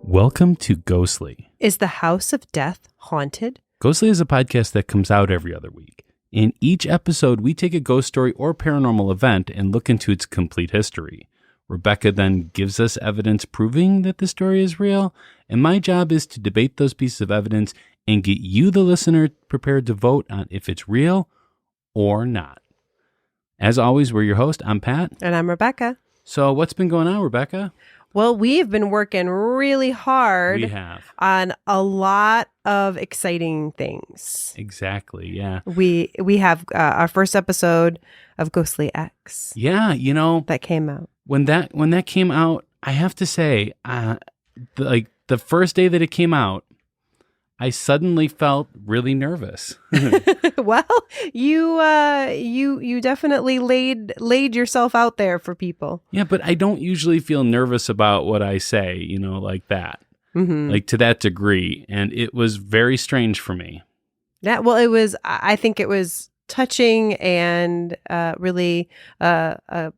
Welcome to Ghostly. Is the House of Death haunted? Ghostly is a podcast that comes out every other week. In each episode, we take a ghost story or paranormal event and look into its complete history. Rebecca then gives us evidence proving that the story is real, and my job is to debate those pieces of evidence and get you, the listener, prepared to vote on if it's real or not. As always, we're your host. I'm Pat. And I'm Rebecca. So what's been going on, Rebecca? Well, we've been working really hard on a lot of exciting things. Exactly, yeah. We have our first episode of Ghostly X. Yeah, you know. That came out. When that came out, I have to say, the first day that it came out, I suddenly felt really nervous. Well, you definitely laid yourself out there for people. Yeah, but I don't usually feel nervous about what I say, like that, like to that degree. And it was very strange for me. Yeah, well, I think it was touching and really a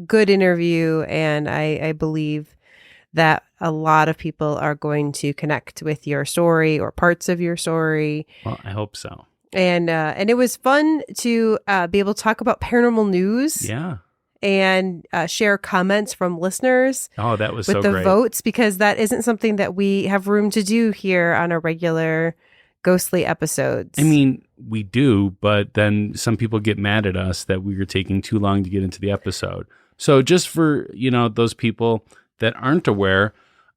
good interview. And I believe that a lot of people are going to connect with your story or parts of your story. Well, I hope so. And it was fun to be able to talk about paranormal news. Yeah. And share comments from listeners. Oh, that was so great. With the votes, because that isn't something that we have room to do here on our regular Ghostly episodes. I mean, we do, but then some people get mad at us that we were taking too long to get into the episode. So just for, those people that aren't aware,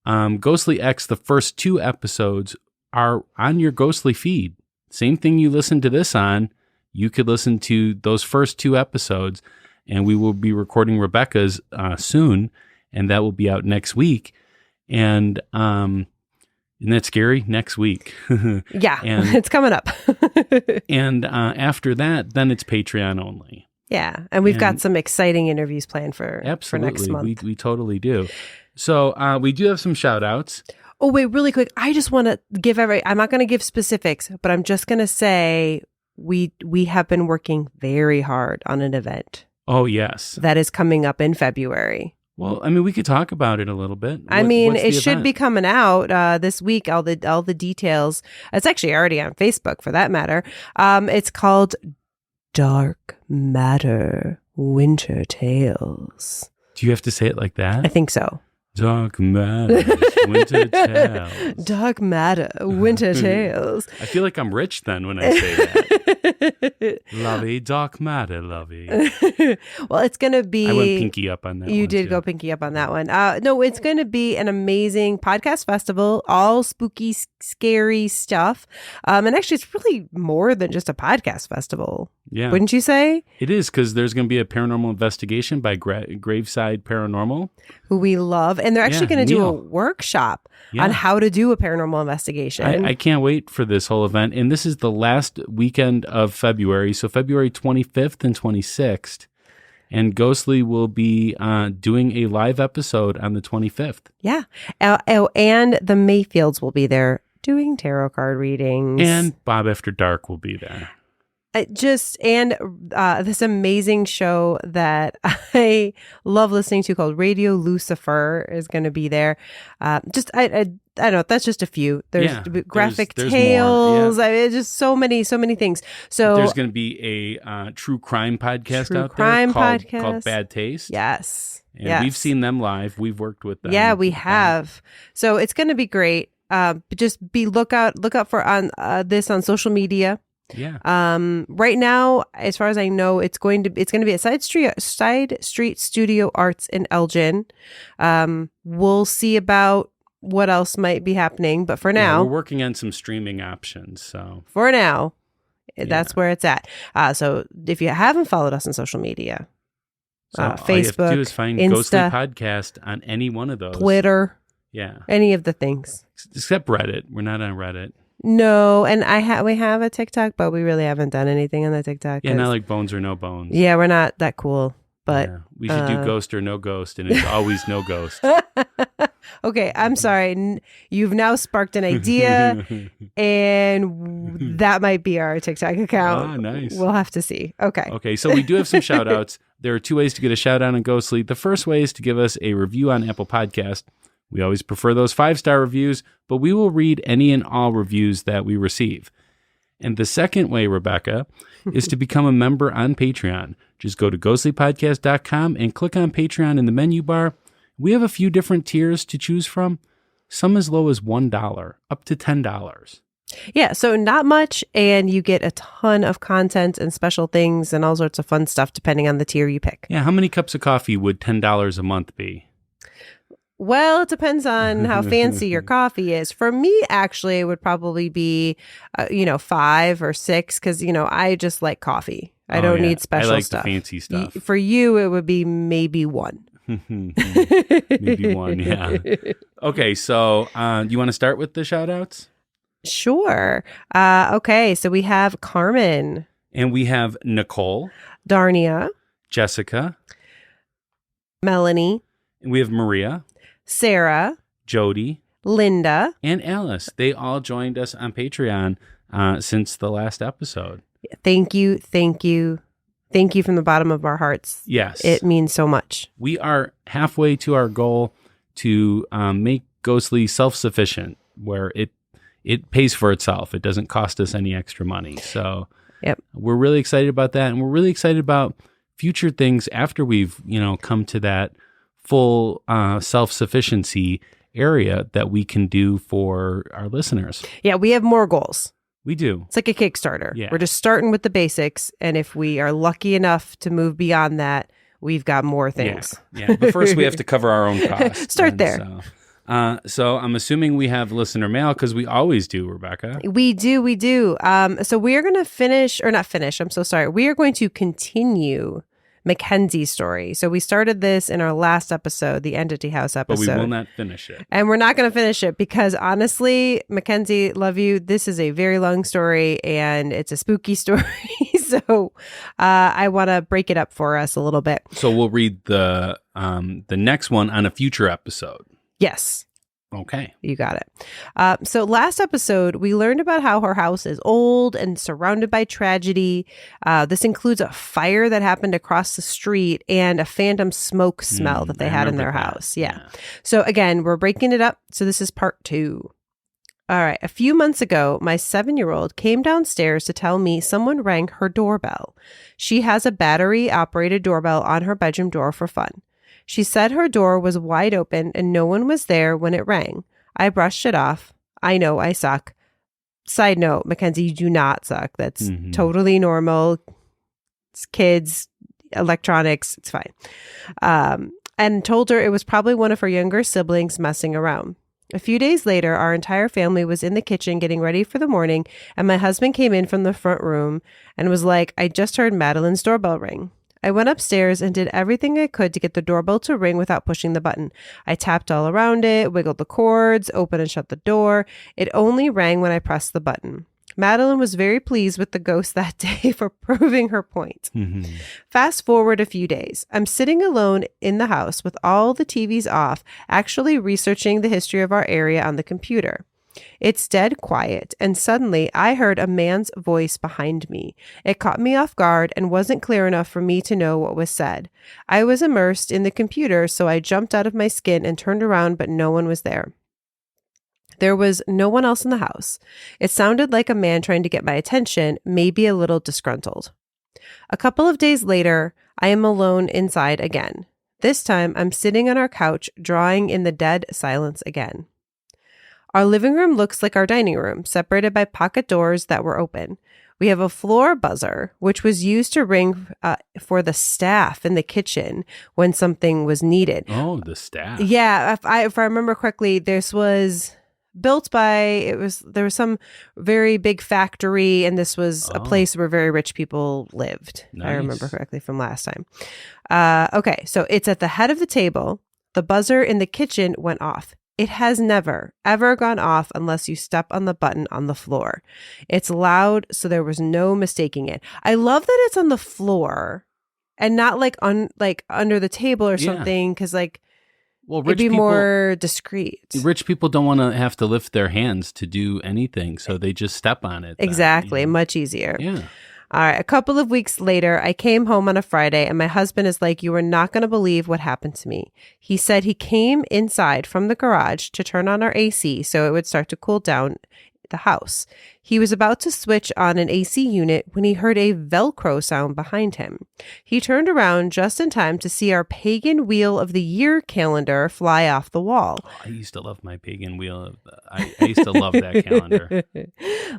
Ghostly X, the first 2 episodes are on your Ghostly feed. Same thing you listen to this on, you could listen to those first 2 episodes, and we will be recording Rebecca's soon, and that will be out next week. And isn't that scary? Next week. Yeah, it's coming up. And after that, then it's Patreon only. Yeah, and we've got some exciting interviews planned for next month. We totally do. So we do have some shout outs. Oh, wait, really quick. I just want to give I'm not going to give specifics, but I'm just going to say we have been working very hard on an event. Oh, yes. That is coming up in February. Well, I mean, we could talk about it a little bit. It should be coming out this week. All the details. It's actually already on Facebook, for that matter. It's called Dark Matter Winter Tales. Do you have to say it like that? I think so. Dark Matter Winter Tales. Dark Matter Winter Tales. I feel like I'm rich then when I say that. Lovey, Dark Matter, lovey. Well, it's going to be... I went pinky up on that one. You did go pinky up on that one. No, it's going to be an amazing podcast festival, all spooky, scary stuff. And actually, it's really more than just a podcast festival. Yeah. Wouldn't you say? It is, because there's going to be a paranormal investigation by Graveside Paranormal. Who we love. And they're actually going to do a workshop on how to do a paranormal investigation. I can't wait for this whole event. And this is the last weekend of February. So February 25th and 26th. And Ghostly will be doing a live episode on the 25th. Yeah. And the Mayfields will be there doing tarot card readings. And Bob After Dark will be there. This amazing show that I love listening to called Radio Lucifer is going to be there. I don't know. That's just a few. There's graphic tales. Yeah. I mean, just so many things. So there's going to be a true crime podcast called Bad Taste. Yes. And we've seen them live. We've worked with them. Yeah, we have. So it's going to be great. Just look out for this on social media. Yeah. Right now, as far as I know, it's going to be at Side Street Studio Arts in Elgin. We'll see about what else might be happening, but for now, we're working on some streaming options. So for now, that's where it's at. So if you haven't followed us on social media, Facebook, all you have to do is find Insta, Ghostly Podcast on any one of those. Twitter, any of the things except Reddit. We're not on Reddit. No, and we have a TikTok, but we really haven't done anything on the TikTok. Yeah, not like Bones or No Bones. Yeah, we're not that cool, but we should do Ghost or No Ghost, and it's always No Ghost. Okay, I'm sorry. You've now sparked an idea, and that might be our TikTok account. Ah, nice. We'll have to see. Okay, so we do have some shout outs. There are 2 ways to get a shout out on Ghostly. The first way is to give us a review on Apple Podcast. We always prefer those 5-star reviews, but we will read any and all reviews that we receive. And the second way, Rebecca, is to become a member on Patreon. Just go to ghostlypodcast.com and click on Patreon in the menu bar. We have a few different tiers to choose from, some as low as $1, up to $10. Yeah, so not much, and you get a ton of content and special things and all sorts of fun stuff depending on the tier you pick. Yeah, how many cups of coffee would $10 a month be? Well, it depends on how fancy your coffee is. For me, actually, it would probably be, 5 or 6 because, I just like coffee. I don't need special I like stuff. the fancy stuff. For you, it would be maybe 1. Maybe 1, yeah. Okay, so you want to start with the shout-outs? Sure. Okay, so we have Carmen. And we have Nicole. Darnia. Jessica. Melanie. And we have Maria. Sarah. Jody. Linda. And Alice. They all joined us on Patreon since the last episode. Thank you. Thank you. Thank you from the bottom of our hearts. Yes. It means so much. We are halfway to our goal to make Ghostly self-sufficient, where it pays for itself. It doesn't cost us any extra money. So we're really excited about that. And we're really excited about future things after we've, come to that full self-sufficiency area that we can do for our listeners. Yeah, we have more goals. We do. It's like a Kickstarter. Yeah. We're just starting with the basics. And if we are lucky enough to move beyond that, we've got more things. Yeah. But first we have to cover our own costs. Start there. So I'm assuming we have listener mail because we always do, Rebecca. We do. So we are going to finish, or not finish, I'm so sorry. We are going to continue Mackenzie's story. So we started this in our last episode, the Entity House episode. But we will not finish it. And we're not going to finish it because honestly, Mackenzie, love you. This is a very long story and it's a spooky story. So I want to break it up for us a little bit. So we'll read the next one on a future episode. Yes. Okay. You got it. So last episode, we learned about how her house is old and surrounded by tragedy. This includes a fire that happened across the street and a phantom smoke smell that they had in their house. Yeah. So again, we're breaking it up. So this is part 2. All right. A few months ago, my 7-year-old came downstairs to tell me someone rang her doorbell. She has a battery-operated doorbell on her bedroom door for fun. She said her door was wide open and no one was there when it rang. I brushed it off. I know I suck. Side note, Mackenzie, you do not suck. That's totally normal. It's kids, electronics, it's fine. And told her it was probably one of her younger siblings messing around. A few days later, our entire family was in the kitchen getting ready for the morning, and my husband came in from the front room and was like, I just heard Madeline's doorbell ring. I went upstairs and did everything I could to get the doorbell to ring without pushing the button. I tapped all around it, wiggled the cords, opened and shut the door. It only rang when I pressed the button. Madeline was very pleased with the ghost that day for proving her point. Fast forward a few days. I'm sitting alone in the house with all the TVs off, actually researching the history of our area on the computer. It's dead quiet, and suddenly I heard a man's voice behind me. It caught me off guard and wasn't clear enough for me to know what was said. I was immersed in the computer, so I jumped out of my skin and turned around, but no one was there. There was no one else in the house. It sounded like a man trying to get my attention, maybe a little disgruntled. A couple of days later, I am alone inside again. This time, I'm sitting on our couch, drawing in the dead silence again. Our living room looks like our dining room, separated by pocket doors that were open. We have a floor buzzer, which was used to ring for the staff in the kitchen when something was needed. Oh, the staff. Yeah, if I remember correctly, this was built by, there was some very big factory, and this was a place where very rich people lived. Nice. I remember correctly from last time. Okay, so it's at the head of the table. The buzzer in the kitchen went off. It has never, ever gone off unless you step on the button on the floor. It's loud, so there was no mistaking it. I love that it's on the floor and not like under the table or something, because it'd be more discreet. Rich people don't want to have to lift their hands to do anything, so they just step on it. Exactly, much easier. Yeah. All right. A couple of weeks later, I came home on a Friday and my husband is like, you are not going to believe what happened to me. He said he came inside from the garage to turn on our AC so it would start to cool down the house. He was about to switch on an AC unit when he heard a Velcro sound behind him. He turned around just in time to see our pagan wheel of the year calendar fly off the wall. Oh, I used to love my pagan wheel. I used to love that calendar.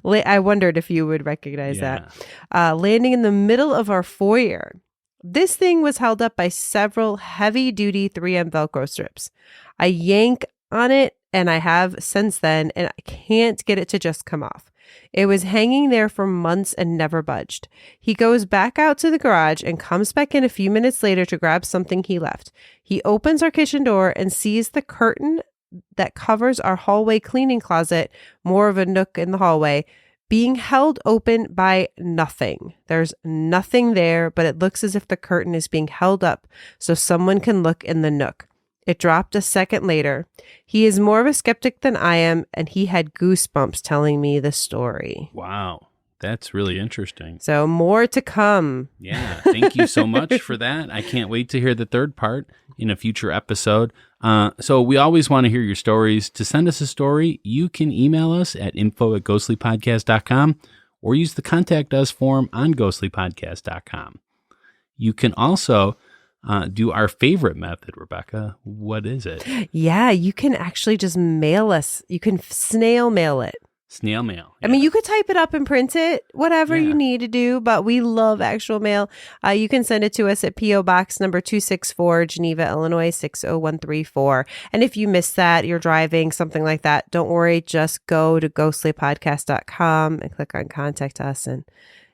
I wondered if you would recognize that. Landing in the middle of our foyer. This thing was held up by several heavy-duty 3M Velcro strips. I yank on it, and I have since then, and I can't get it to just come off. It was hanging there for months and never budged. He goes back out to the garage and comes back in a few minutes later to grab something he left. He opens our kitchen door and sees the curtain that covers our hallway cleaning closet, more of a nook in the hallway, being held open by nothing. There's nothing there, but it looks as if the curtain is being held up so someone can look in the nook. It dropped a second later. He is more of a skeptic than I am, and he had goosebumps telling me the story. Wow. That's really interesting. So more to come. Yeah. Thank you so much for that. I can't wait to hear the third part in a future episode. So we always want to hear your stories. To send us a story, you can email us at info@ghostlypodcast.com or use the contact us form on ghostlypodcast.com. You can also do our favorite method, Rebecca. What is it? Yeah, you can actually just mail us. You can snail mail it. Snail mail. I mean, you could type it up and print it, whatever you need to do, but we love actual mail. You can send it to us at P.O. Box number 264, Geneva, Illinois, 60134. And if you miss that, you're driving, something like that, don't worry. Just go to ghostlypodcast.com and click on Contact Us, and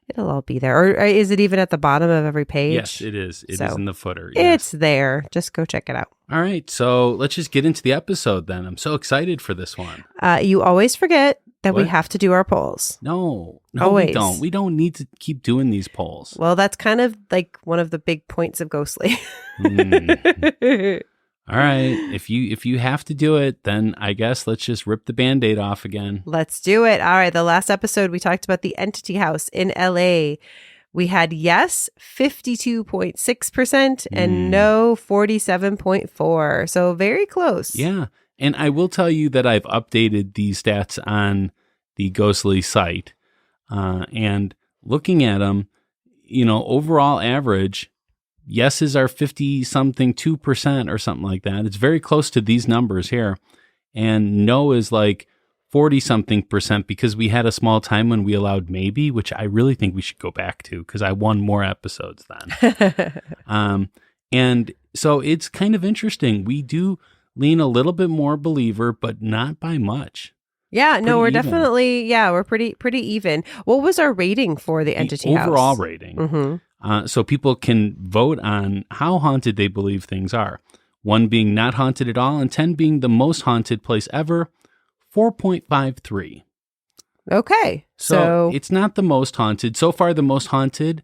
it'll all be there. Or is it even at the bottom of every page? Yes, it is. It is in the footer. Yes. It's there. Just go check it out. All right. So let's just get into the episode then. I'm so excited for this one. You always forget that we have to do our polls. No, always. We don't. We don't need to keep doing these polls. Well, that's kind of like one of the big points of Ghostly. All right. If you have to do it, then I guess let's just rip the Band-Aid off again. Let's do it. All right. The last episode, we talked about the Entity House in LA. We had yes, 52.6% and no, 47.4%. So very close. Yeah. And I will tell you that I've updated these stats on the Ghostly site. And looking at them, overall average, yeses are 50-something 2% or something like that. It's very close to these numbers here. And no is like 40-something percent because we had a small time when we allowed maybe, which I really think we should go back to because I won more episodes then. And so it's kind of interesting. We do lean a little bit more believer, but not by much. Yeah, no, we're even. Definitely, we're pretty even. What was our rating for the Entity House? Overall rating. Mm-hmm. So people can vote on how haunted they believe things are. 1 being not haunted at all, and 10 being the most haunted place ever, 4.53. Okay. So it's not the most haunted. So far, the most haunted,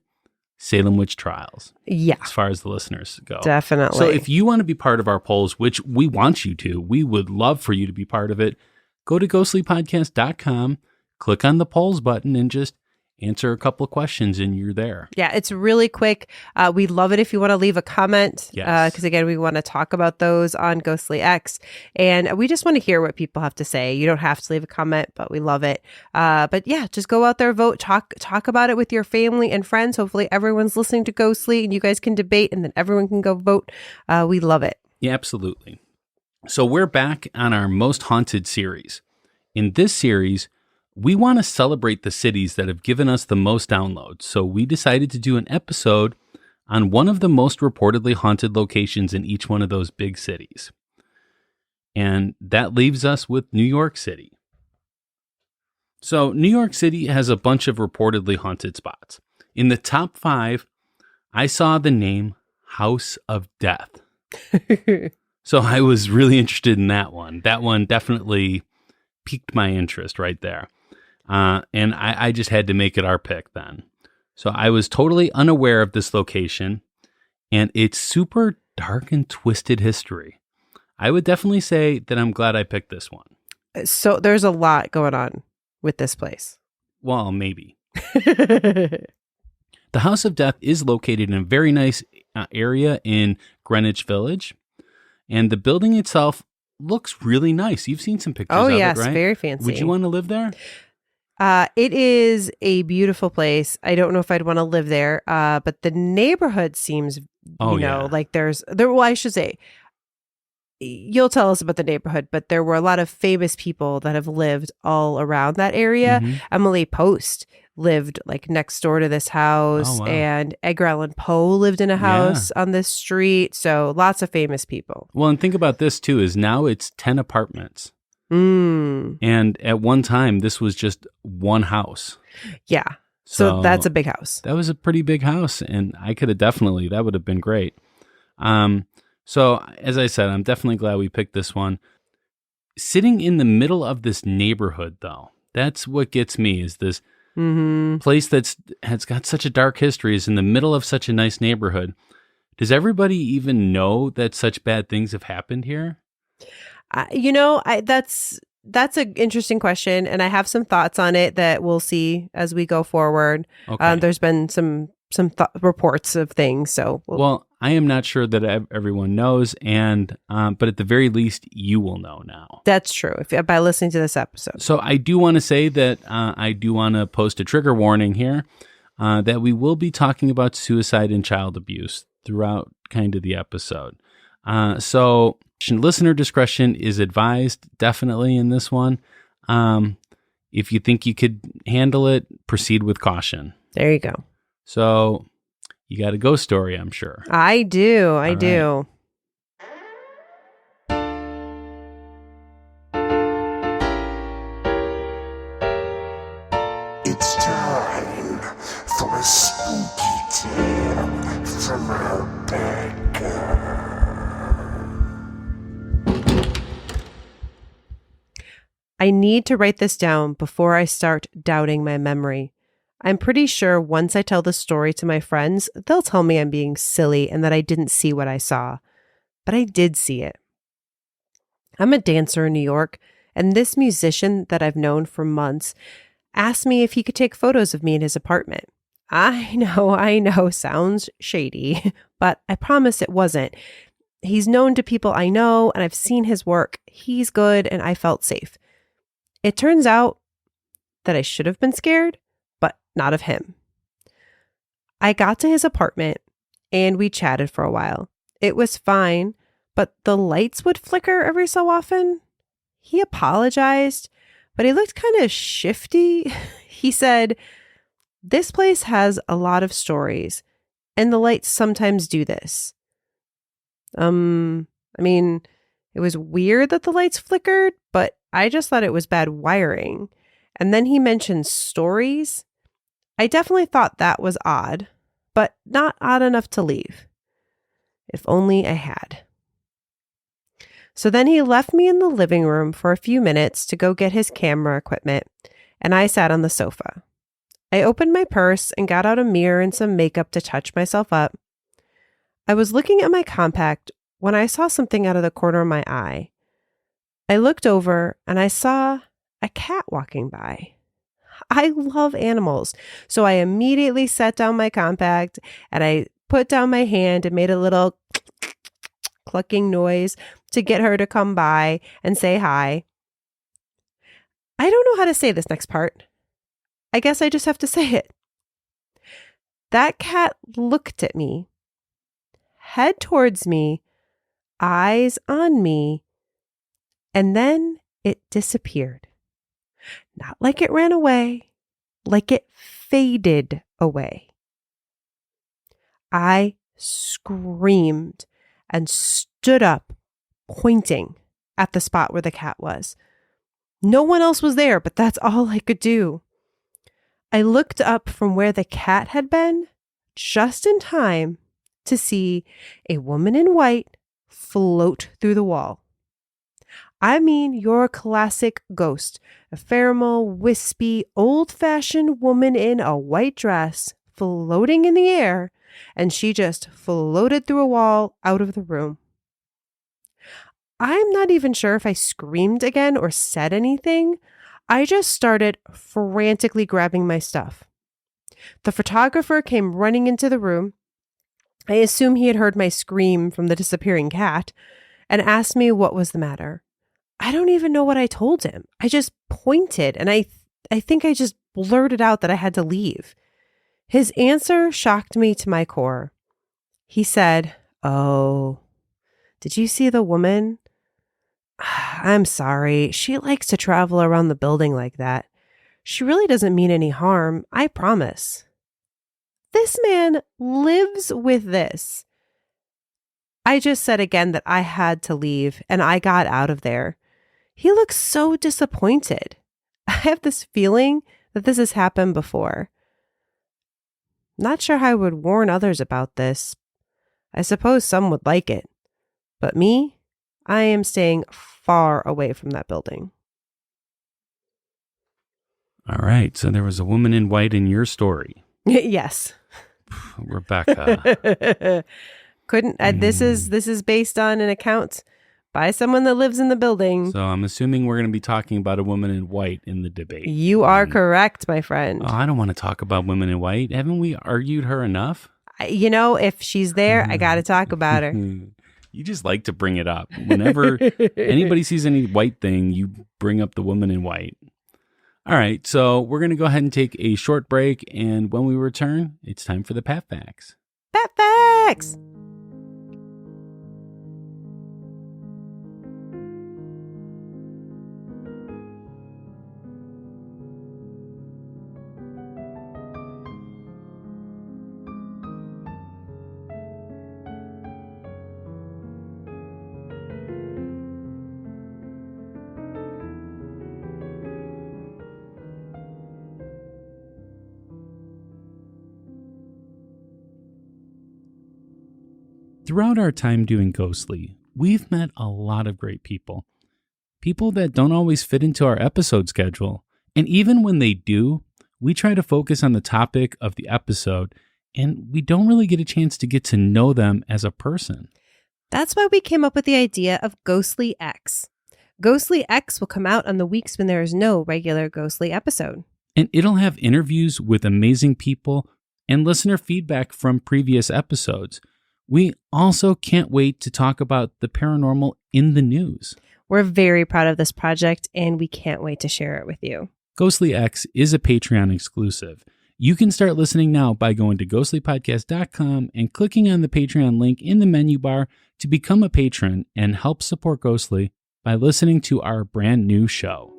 Salem Witch Trials. Yeah. As far as the listeners go. Definitely. So if you want to be part of our polls, which we want you to, we would love for you to be part of it, go to ghostlypodcast.com, click on the polls button, and just answer a couple of questions and you're there. Yeah, it's really quick. We love it if you want to leave a comment. Yes. Because again, we want to talk about those on Ghostly X. And we just want to hear what people have to say. You don't have to leave a comment, but we love it. But yeah, just go out there, vote, talk about it with your family and friends. Hopefully everyone's listening to Ghostly and you guys can debate and then everyone can go vote. We love it. Yeah, absolutely. So we're back on our Most Haunted series. In this series, we want to celebrate the cities that have given us the most downloads, so we decided to do an episode on one of the most reportedly haunted locations in each one of those big cities. And that leaves us with New York City. So New York City has a bunch of reportedly haunted spots. In the top 5, I saw the name House of Death. So I was really interested in that one. That one definitely piqued my interest right there. And I just had to make it our pick then. So I was totally unaware of this location and its super dark and twisted history. I would definitely say that I'm glad I picked this one. So there's a lot going on with this place. Well, maybe. The House of Death is located in a very nice area in Greenwich Village, and the building itself looks really nice. You've seen some pictures of yes, it, right? very fancy. Would you want to live there? It is a beautiful place. I don't know if I'd want to live there, but the neighborhood seems, like well, I should say, you'll tell us about the neighborhood, but there were a lot of famous people that have lived all around that area. Mm-hmm. Emily Post lived like next door to this house, Oh, wow. and Edgar Allan Poe lived in a house on this street. So lots of famous people. Well, and think about this too, is now it's 10 apartments. And at one time, this was just one house. Yeah. So that's a big house. That was a pretty big house, and I could have that would have been great. So as I said, I'm definitely glad we picked this one. Sitting in the middle of this neighborhood, though, that's what gets me, is this place has got such a dark history, is in the middle of such a nice neighborhood. Does everybody even know that such bad things have happened here? That's an interesting question, and I have some thoughts on it that we'll see as we go forward. Okay. There's been some reports of things, so well, I am not sure that everyone knows, and but at the very least, you will know now. That's true by listening to this episode. So I do want to say that I do want to post a trigger warning here that we will be talking about suicide and child abuse throughout kind of the episode. So listener discretion is advised, definitely, in this one. If you think you could handle it, proceed with caution. There you go. So you got a ghost story, I'm sure. I do. I do. It's time for a spooky tale from our bad girl. I need to write this down before I start doubting my memory. I'm pretty sure once I tell the story to my friends, they'll tell me I'm being silly and that I didn't see what I saw. But I did see it. I'm a dancer in New York, and this musician that I've known for months asked me if he could take photos of me in his apartment. I know, sounds shady, but I promise it wasn't. He's known to people I know, and I've seen his work. He's good, and I felt safe. It turns out that I should have been scared, but not of him. I got to his apartment and we chatted for a while. It was fine, but the lights would flicker every so often. He apologized, but he looked kind of shifty. He said, "This place has a lot of stories, and the lights sometimes do this." It was weird that the lights flickered, but I just thought it was bad wiring. And then he mentioned stories. I definitely thought that was odd, but not odd enough to leave. If only I had. So then he left me in the living room for a few minutes to go get his camera equipment, and I sat on the sofa. I opened my purse and got out a mirror and some makeup to touch myself up. I was looking at my compact when I saw something out of the corner of my eye. I looked over and I saw a cat walking by. I love animals, so I immediately set down my compact and I put down my hand and made a little clucking noise to get her to come by and say hi. I don't know how to say this next part. I guess I just have to say it. That cat looked at me, head towards me, eyes on me, and then it disappeared. Not like it ran away, like it faded away. I screamed and stood up, pointing at the spot where the cat was. No one else was there, but that's all I could do. I looked up from where the cat had been, just in time to see a woman in white float through the wall. I mean, your classic ghost, a ephemeral, wispy, old-fashioned woman in a white dress floating in the air, and she just floated through a wall out of the room. I'm not even sure if I screamed again or said anything. I just started frantically grabbing my stuff. The photographer came running into the room. I assume he had heard my scream from the disappearing cat and asked me what was the matter. I don't even know what I told him. I just pointed and I think I just blurted out that I had to leave. His answer shocked me to my core. He said, "Oh, did you see the woman? I'm sorry. She likes to travel around the building like that. She really doesn't mean any harm, I promise." This man lives with this. I just said again that I had to leave and I got out of there. He looks so disappointed. I have this feeling that this has happened before. Not sure how I would warn others about this. I suppose some would like it. But me, I am staying far away from that building. All right. So there was a woman in white in your story. Yes. Rebecca. This is based on an account by someone that lives in the building. So I'm assuming we're going to be talking about a woman in white in the debate. You are correct, my friend. Oh, I don't want to talk about women in white. Haven't we argued her enough? If she's there, I got to talk about her. You just like to bring it up. Whenever anybody sees any white thing, you bring up the woman in white. All right, so we're going to go ahead and take a short break, and when we return, it's time for the Pat Facts. Pat Facts! Throughout our time doing Ghostly, we've met a lot of great people. People that don't always fit into our episode schedule. And even when they do, we try to focus on the topic of the episode, and we don't really get a chance to get to know them as a person. That's why we came up with the idea of Ghostly X. Ghostly X will come out on the weeks when there is no regular Ghostly episode. And it'll have interviews with amazing people and listener feedback from previous episodes. We also can't wait to talk about the paranormal in the news. We're very proud of this project, and we can't wait to share it with you. Ghostly X is a Patreon exclusive. You can start listening now by going to ghostlypodcast.com and clicking on the Patreon link in the menu bar to become a patron and help support Ghostly by listening to our brand new show.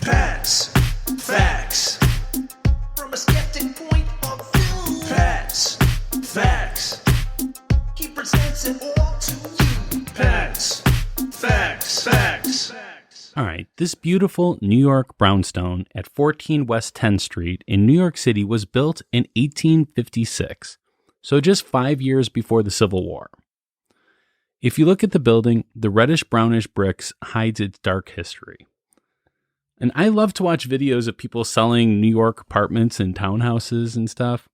Pat's Facts. From a skeptic point of view. Pat's Facts. He presents it all to you. Pat's Facts. Facts. All right, this beautiful New York brownstone at 14 West 10th Street in New York City was built in 1856, so just 5 years before the Civil War. If you look at the building, the reddish-brownish bricks hides its dark history. And I love to watch videos of people selling New York apartments and townhouses and stuff.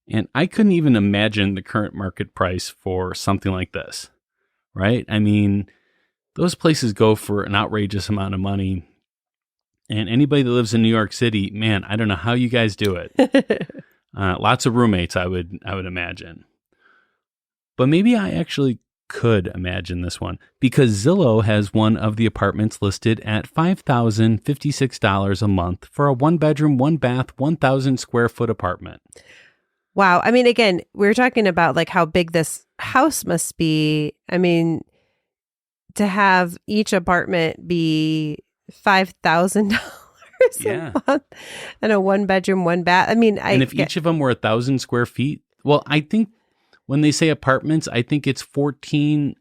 And I couldn't even imagine the current market price for something like this, right? I mean, those places go for an outrageous amount of money. And anybody that lives in New York City, man, I don't know how you guys do it. Lots of roommates, I would imagine. But maybe I actually could imagine this one, because Zillow has one of the apartments listed at $5,056 a month for a 1-bedroom, 1-bath, 1,000 square foot apartment. Wow. I mean, again, we're talking about like how big this house must be. I mean, to have each apartment be $5,000 Yeah. a month and a 1-bedroom, 1-bath. I mean, and if each of them were 1,000 square feet, well, I think when they say apartments, I think it's 14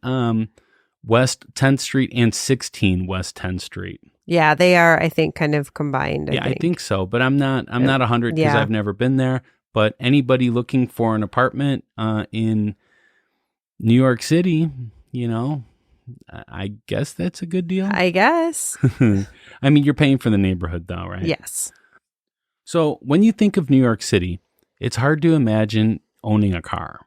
West 10th Street and 16 West 10th Street. Yeah, they are, I think, kind of combined. I think so, but I'm not 100 because I've never been there. But anybody looking for an apartment in New York City, you know, I guess that's a good deal. I guess. I mean, you're paying for the neighborhood though, right? Yes. So when you think of New York City, it's hard to imagine owning a car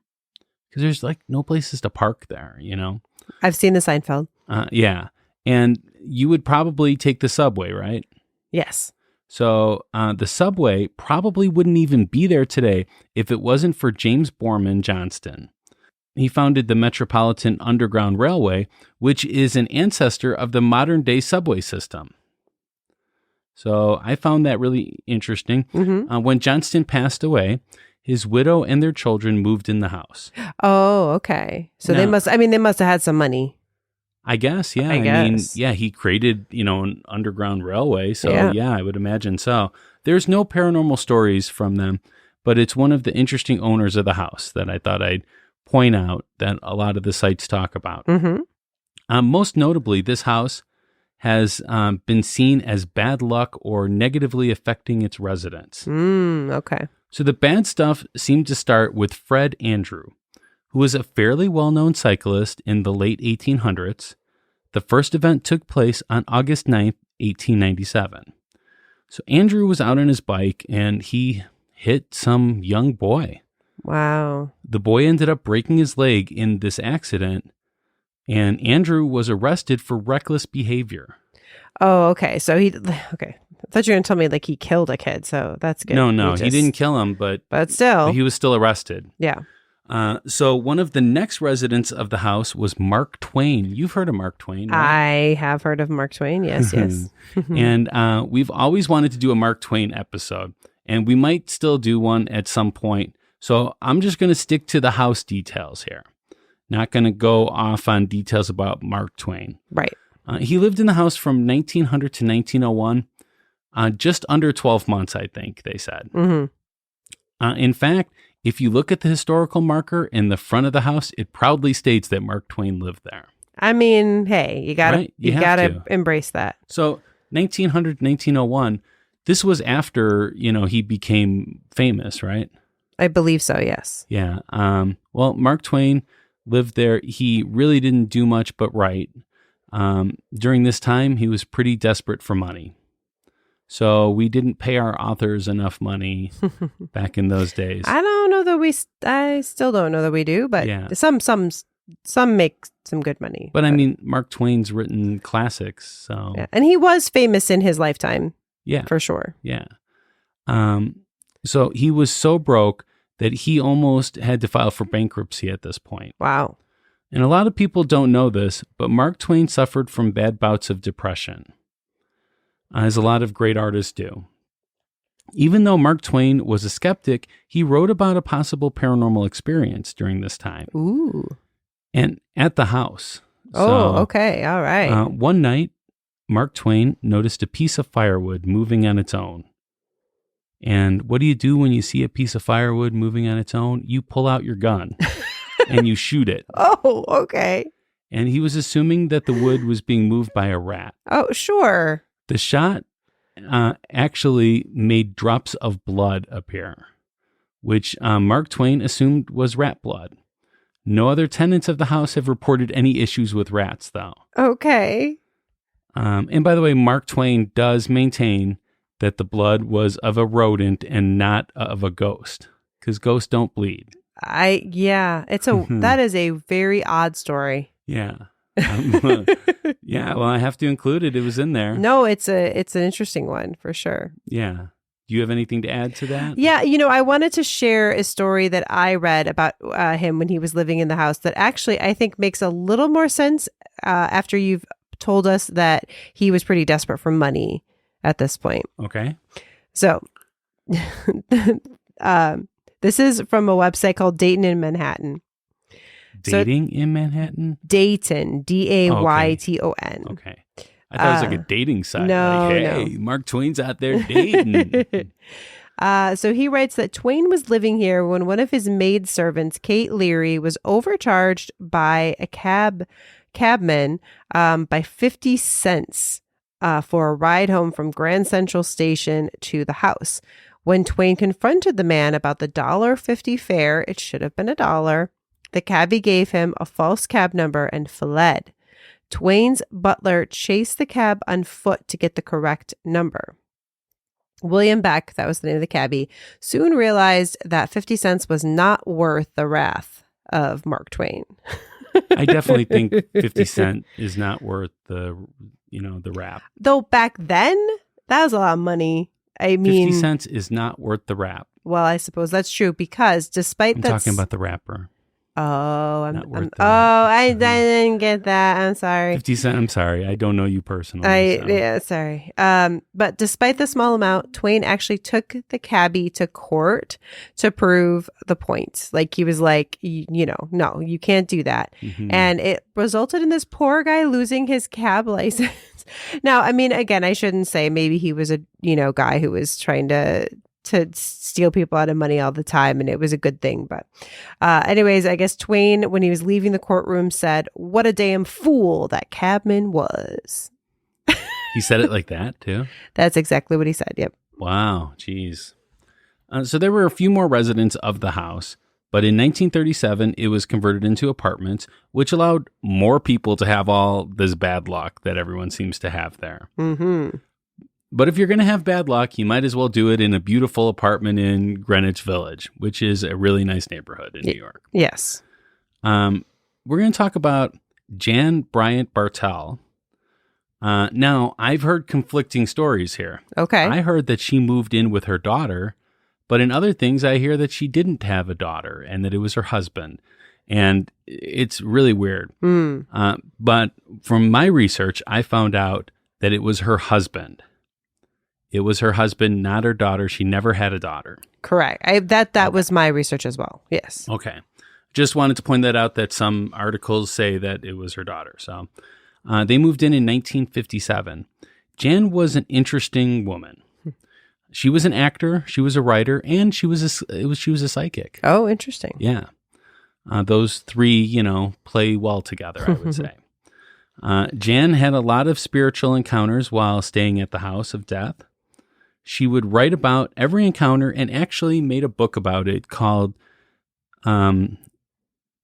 because there's like no places to park there, you know? I've seen the Seinfeld. Yeah. And you would probably take the subway, right? Yes. So the subway probably wouldn't even be there today if it wasn't for James Borman Johnston. He founded the Metropolitan Underground Railway, which is an ancestor of the modern day subway system. So I found that really interesting. When Johnston passed away, his widow and their children moved in the house. Oh, okay. So Now- they must have had some money. I guess, yeah. I guess. Mean, yeah, he created, an underground railway. So, Yeah. yeah, I would imagine so. There's no paranormal stories from them, but it's one of the interesting owners of the house that I thought I'd point out that a lot of the sites talk about. Most notably, this house has been seen as bad luck or negatively affecting its residents. Okay. So the bad stuff seemed to start with Fred Andrew, who was a fairly well-known cyclist in the late 1800s. The first event took place on August 9th, 1897. So Andrew was out on his bike and he hit some young boy. Wow. The boy ended up breaking his leg in this accident, and Andrew was arrested for reckless behavior. Oh, okay. So okay. I thought you were going to tell me like he killed a kid. So that's good. No, he didn't kill him, but still. he was still arrested. Yeah. So one of the next residents of the house was Mark Twain. You've heard of Mark Twain, right? I have heard of Mark Twain. Yes, yes. And we've always wanted to do a Mark Twain episode, and we might still do one at some point. So I'm just going to stick to the house details here. Not going to go off on details about Mark Twain. Right. He lived in the house from 1900 to 1901, just under 12 months, I think they said. In fact, if you look at the historical marker in the front of the house, it proudly states that Mark Twain lived there. I mean, hey, you gotta Right? you You have gotta to. embrace that. So 1900, 1901, this was after, he became famous, right? I believe so. Yes. Yeah. Well, Mark Twain lived there. He really didn't do much but write. During this time, he was pretty desperate for money. So we didn't pay our authors enough money back in those days. I don't know that I still don't know that we do, but Yeah. some make some good money. But I mean, Mark Twain's written classics, so yeah. And he was famous in his lifetime. yeah, For sure. yeah. So he was so broke that he almost had to file for bankruptcy at this point. Wow. And a lot of people don't know this, but Mark Twain suffered from bad bouts of depression, as a lot of great artists do. Even though Mark Twain was a skeptic, he wrote about a possible paranormal experience during this time. Ooh. And at the house. Oh, okay. All right. One night, Mark Twain noticed a piece of firewood moving on its own. And what do you do when you see a piece of firewood moving on its own? You pull out your gun and you shoot it. Oh, okay. And he was assuming that the wood was being moved by a rat. Oh, sure. The shot actually made drops of blood appear, which Mark Twain assumed was rat blood. No other tenants of the house have reported any issues with rats, though. Okay. And by the way, Mark Twain does maintain that the blood was of a rodent and not of a ghost, because ghosts don't bleed. That is a very odd story. Yeah. Yeah, well, I have to include it. It was in there. No, it's an interesting one for sure. Yeah. Do you have anything to add to that? Yeah, I wanted to share a story that I read about him when he was living in the house that actually I think makes a little more sense after you've told us that he was pretty desperate for money at this point. Okay. So this is from a website called Dayton in Manhattan. Dating in Manhattan? Dayton, Dayton. Okay. I thought it was like a dating site. no, like, hey, Mark Twain's out there dating. So he writes that Twain was living here when one of his maidservants, Kate Leary, was overcharged by a cabman by 50 cents for a ride home from Grand Central Station to the house. When Twain confronted the man about the $1.50 fare, it should have been $1, the cabbie gave him a false cab number and fled. Twain's butler chased the cab on foot to get the correct number. William Beck, that was the name of the cabbie, soon realized that 50 cents was not worth the wrath of Mark Twain. I definitely think 50 Cent is not worth the rap. Though back then, that was a lot of money. I mean, 50 cents is not worth the rap. well, I suppose that's true because despite I'm that, talking about the rapper. I Not worth the rap. I didn't get that. I'm sorry. 50 Cent, I'm sorry. I don't know you personally. So. Yeah, sorry. But despite the small amount, Twain actually took the cabbie to court to prove the point. Like he was like, no, you can't do that. Mhm. And it resulted in this poor guy losing his cab license. Now, I mean, again, I shouldn't say maybe he was a, guy who was trying to steal people out of money all the time, and it was a good thing. But anyways, I guess Twain, when he was leaving the courtroom, said, "What a damn fool that cabman was." He said it like that too? That's exactly what he said. Yep. Wow. Geez. So there were a few more residents of the house, but in 1937, it was converted into apartments, which allowed more people to have all this bad luck that everyone seems to have there. Mm-hmm. But if you're going to have bad luck, you might as well do it in a beautiful apartment in Greenwich Village, which is a really nice neighborhood in New York. Yes. We're going to talk about Jan Bryant Bartell. Now, I've heard conflicting stories here. Okay. I heard that she moved in with her daughter, but in other things, I hear that she didn't have a daughter and that it was her husband. And it's really weird. But from my research, I found out that it was her husband. It was her husband, not her daughter. She never had a daughter. Correct. That was my research as well. Yes. Okay. Just wanted to point that out, that some articles say that it was her daughter. So they moved in 1957. Jan was an interesting woman. She was an actor, she was a writer, and she was a psychic. Oh, interesting. Yeah. Those three, play well together, I would say. Jan had a lot of spiritual encounters while staying at the house of death. She would write about every encounter and actually made a book about it called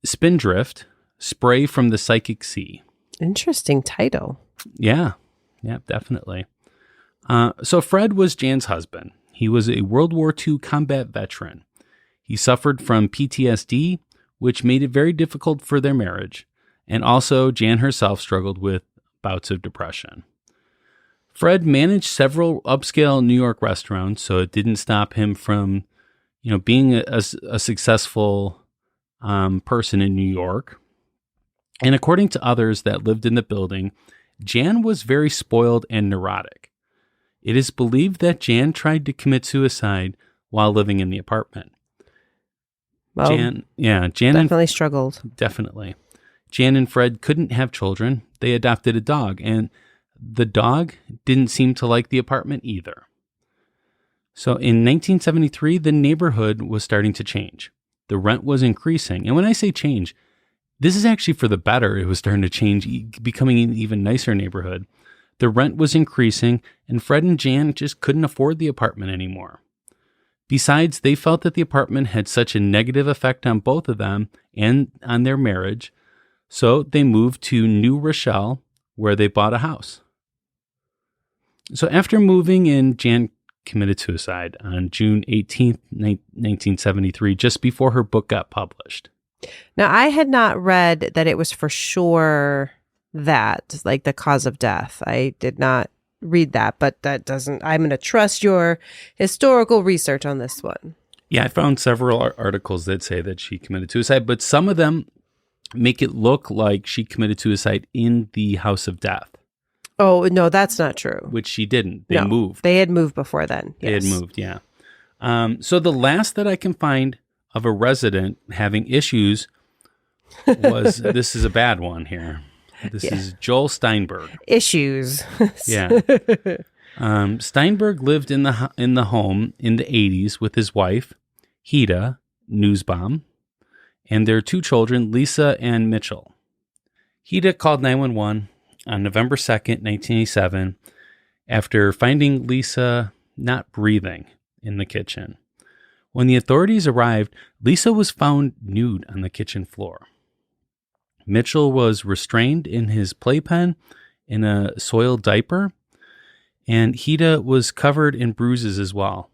Spindrift, Spray from the Psychic Sea. Interesting title. Yeah, definitely. So Fred was Jan's husband. He was a World War II combat veteran. He suffered from PTSD, which made it very difficult for their marriage. And also, Jan herself struggled with bouts of depression. Fred managed several upscale New York restaurants, so it didn't stop him from, being a successful person in New York. And according to others that lived in the building, Jan was very spoiled and neurotic. It is believed that Jan tried to commit suicide while living in the apartment. Well, Jan definitely struggled. Definitely. Jan and Fred couldn't have children. They adopted a dog, and the dog didn't seem to like the apartment either. So in 1973, the neighborhood was starting to change. The rent was increasing. And when I say change, this is actually for the better. It was starting to change, becoming an even nicer neighborhood. The rent was increasing, and Fred and Jan just couldn't afford the apartment anymore. Besides, they felt that the apartment had such a negative effect on both of them and on their marriage, so they moved to New Rochelle, where they bought a house. So after moving in, Jan committed suicide on June 18th, 1973, just before her book got published. Now, I had not read that it was for sure that, like, the cause of death. I did not read that, but that doesn't, I'm going to trust your historical research on this one. Yeah, I found several articles that say that she committed suicide, but some of them make it look like she committed suicide in the house of death. Oh, no, that's not true. Which she didn't. They moved. They had moved before then. Yes. They had moved, yeah. So the last that I can find of a resident having issues was, this is a bad one here. This is Joel Steinberg. Issues. Yeah. Steinberg lived in the home in the 80s with his wife, Hida Nussbaum, and their two children, Lisa and Mitchell. Hida called 911 on November 2nd, 1987, after finding Lisa not breathing in the kitchen. When the authorities arrived, Lisa was found nude on the kitchen floor. Mitchell was restrained in his playpen in a soiled diaper, And Hida was covered in bruises as well.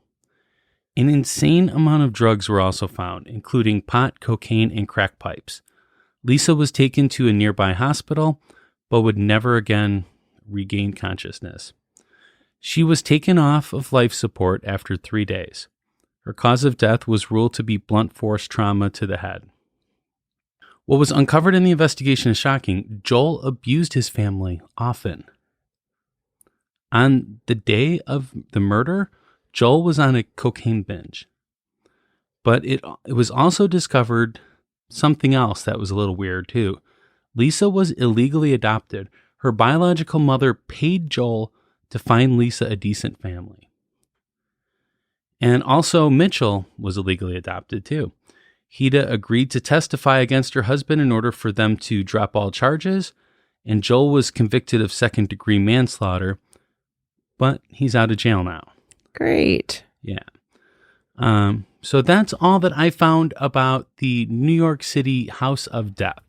An insane amount of drugs were also found, including pot, cocaine, and crack pipes. Lisa was taken to a nearby hospital, but would never again regain consciousness. She was taken off of life support after 3 days. Her cause of death was ruled to be blunt force trauma to the head. What was uncovered in the investigation is shocking. Joel abused his family often. On the day of the murder, Joel was on a cocaine binge. But it was also discovered something else that was a little weird too. Lisa was illegally adopted. Her biological mother paid Joel to find Lisa a decent family. And also Mitchell was illegally adopted too. Hida agreed to testify against her husband in order for them to drop all charges, and Joel was convicted of second-degree manslaughter, but he's out of jail now. Great. Yeah. So that's all that I found about the New York City House of Death.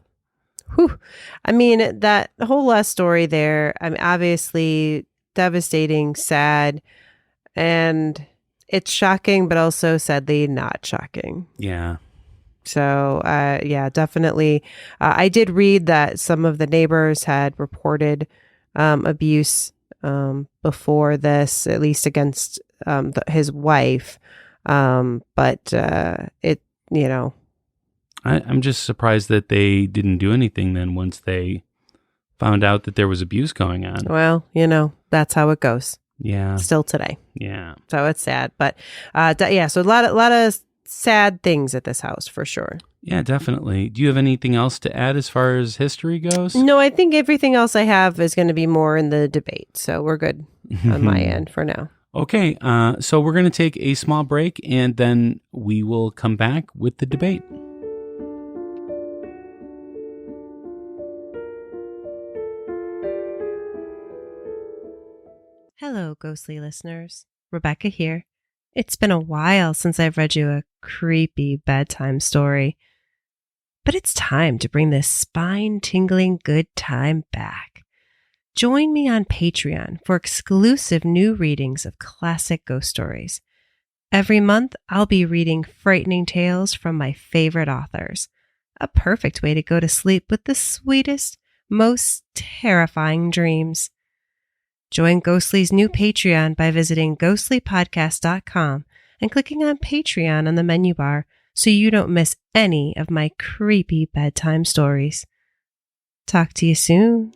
Whew. I mean, that whole last story there, I mean, obviously devastating, sad, and it's shocking, but also sadly not shocking. Yeah. So, yeah, definitely. I did read that some of the neighbors had reported abuse before this, at least against his wife. But it, you know. I'm just surprised that they didn't do anything then once they found out that there was abuse going on. Well, you know, that's how it goes. Yeah. Still today. Yeah. So it's sad. But yeah, so a lot of sad things at this house for sure. Yeah, definitely. Do you have anything else to add as far as history goes? No, I think everything else I have is going to be more in the debate. So we're good on my end for now. Okay, so we're going to take a small break and then we will come back with the debate. Hello, ghostly listeners. Rebecca here. It's been a while since I've read you a creepy bedtime story, but it's time to bring this spine-tingling good time back. Join me on Patreon for exclusive new readings of classic ghost stories. Every month, I'll be reading frightening tales from my favorite authors, a perfect way to go to sleep with the sweetest, most terrifying dreams. Join Ghostly's new Patreon by visiting ghostlypodcast.com and clicking on Patreon on the menu bar so you don't miss any of my creepy bedtime stories. Talk to you soon.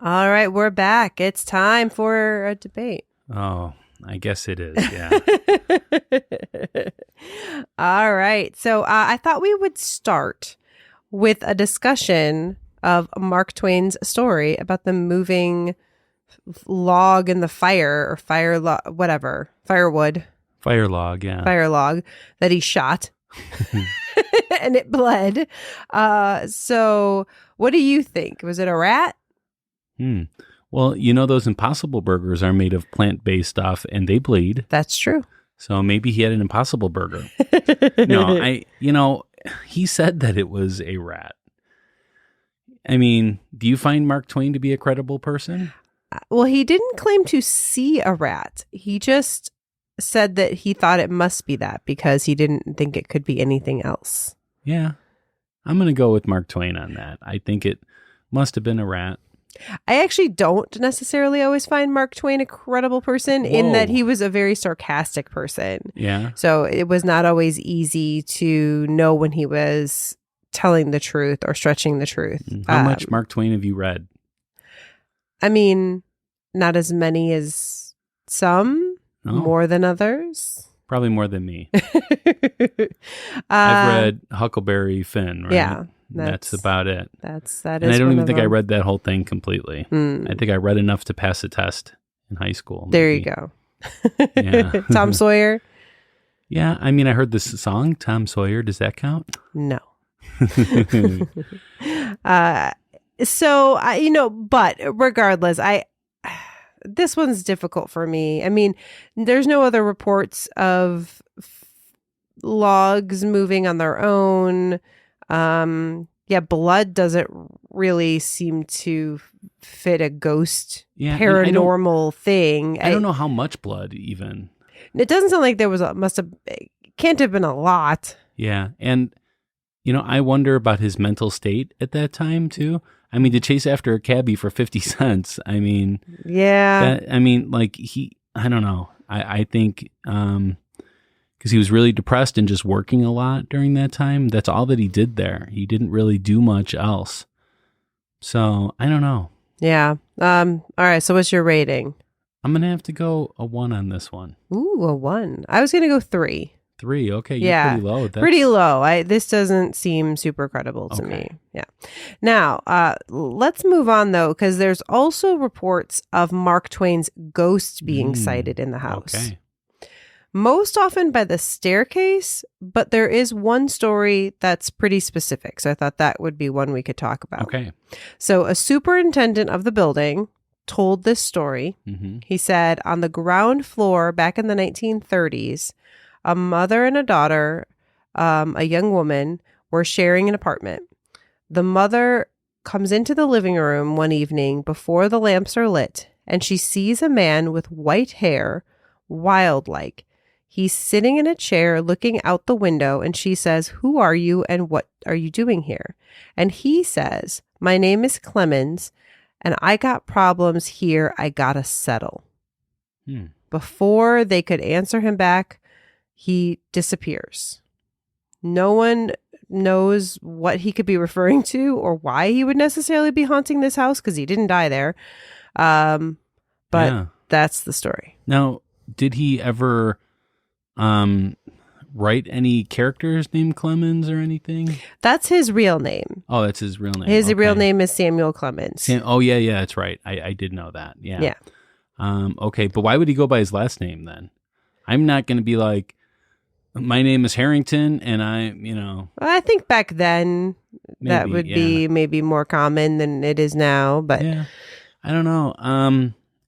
All right, we're back. It's time for a debate. Oh, I guess it is, yeah. All right. So I thought we would start with a discussion of Mark Twain's story about the moving log in the fire or firewood. Fire log, yeah. Fire log that he shot and it bled. So what do you think? Was it a rat? Well, you know, those Impossible Burgers are made of plant-based stuff and they bleed. That's true. So maybe he had an Impossible Burger. No, he said that it was a rat. I mean, do you find Mark Twain to be a credible person? Well, he didn't claim to see a rat. He just said that he thought it must be that because he didn't think it could be anything else. Yeah. I'm going to go with Mark Twain on that. I think it must have been a rat. I actually don't necessarily always find Mark Twain a credible person in that he was a very sarcastic person. Yeah. So it was not always easy to know when he was telling the truth or stretching the truth. How much Mark Twain have you read? I mean, not as many as Some Oh. more than others. Probably more than me. I've I've read Huckleberry Finn, right? Yeah, That's about it. that And is I don't one even of think I them. read that whole thing completely. Mm, I think I read enough to pass a test in high school. there maybe. you go. Yeah. Tom Sawyer? Yeah, I mean, I heard this song, Tom Sawyer. Does that count? No. So but regardless, this one's difficult for me. I mean, there's no other reports of logs moving on their own. Blood doesn't really seem to fit a ghost Yeah, and paranormal thing. I don't know how much blood even. It doesn't sound like there was can't have been a lot. Yeah, and I wonder about his mental state at that time too. I mean, to chase after a cabbie for 50 cents. I mean, Yeah. I don't know. I think because he was really depressed and just working a lot during that time. That's all that he did there. He didn't really do much else. So I don't know. Yeah. All right. So what's your rating? I'm going to have to go a 1 on this one. Ooh, a 1. I was going to go 3. 3. Okay. You're Yeah, pretty low. Pretty low. This doesn't seem super credible to Okay. me. Yeah. Now, let's move on though, because there's also reports of Mark Twain's ghost being sighted in the house. Okay. Most often by the staircase, but there is one story that's pretty specific. So I thought that would be one we could talk about. Okay. So a superintendent of the building told this story. Mm-hmm. He said on the ground floor back in the 1930s, a mother and a daughter, a young woman, were sharing an apartment. The mother comes into the living room one evening before the lamps are lit, and she sees a man with white hair, wild-like. He's sitting in a chair looking out the window, and she says, "Who are you and what are you doing here?" And he says, "My name is Clemens, and I got problems here I gotta settle." Before they could answer him back, he disappears. No one knows what he could be referring to or why he would necessarily be haunting this house because he didn't die there. But that's the story. Now, did he ever write any characters named Clemens or anything? That's his real name. Oh, that's his real name. His real Okay. name is Samuel Clemens. Yeah, that's right. I did know that. Yeah. Yeah. Okay, but why would he go by his last name then? I'm not going to be like, my name is Harrington, and Well, I think back then that would be maybe more common than it is now, but yeah, I don't know.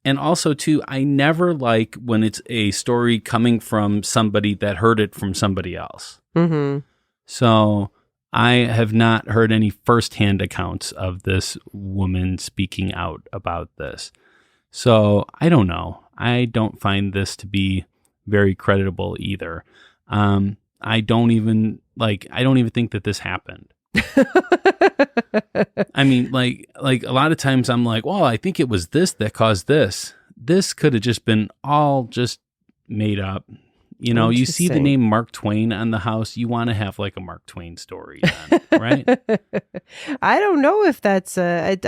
And also too, I never like when it's a story coming from somebody that heard it from somebody else. Mm-hmm. So I have not heard any firsthand accounts of this woman speaking out about this. So I don't know. I don't find this to be very creditable either. I don't even think that this happened. I mean, like a lot of times I'm like, well, I think it was this that caused this. This could have just been all just made up. You see the name Mark Twain on the house, you want to have like a Mark Twain story, then, right? I don't know if that's I'm